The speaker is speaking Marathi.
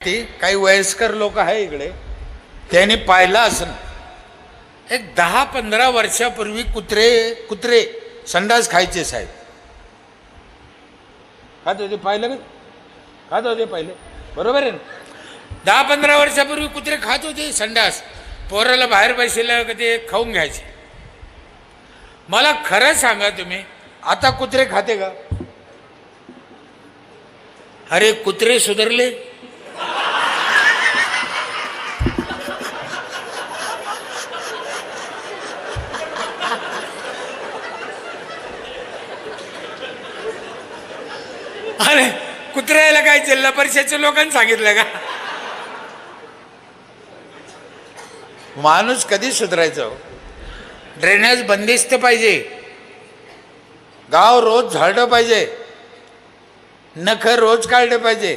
ते काही वयस्कर लोक आहे इकडे, त्यांनी पाहिलं असं एक 10-15 वर्षापूर्वी कुत्रे संडास खायचे साहेब. खात होते, पाहिलं का? खात होते पहिले, बरोबर आहे ना? 10-15 वर्षापूर्वी कुत्रे खात होते संडास. पोराला बाहेर बसलेलं का ते खाऊन घ्यायचे. मला खरं सांगा, तुम्ही आता कुत्रे खाते का? अरे कुत्रे सुधारले. अरे कुत्र्याला काय जिल्हा परिषदच्या लोकांनी सांगितलं का? माणूस कधी सुधारायचं? ड्रेनेज बंदिस्त पाहिजे, गाव रोज झाडलं पाहिजे, नख रोज काढले पाहिजे.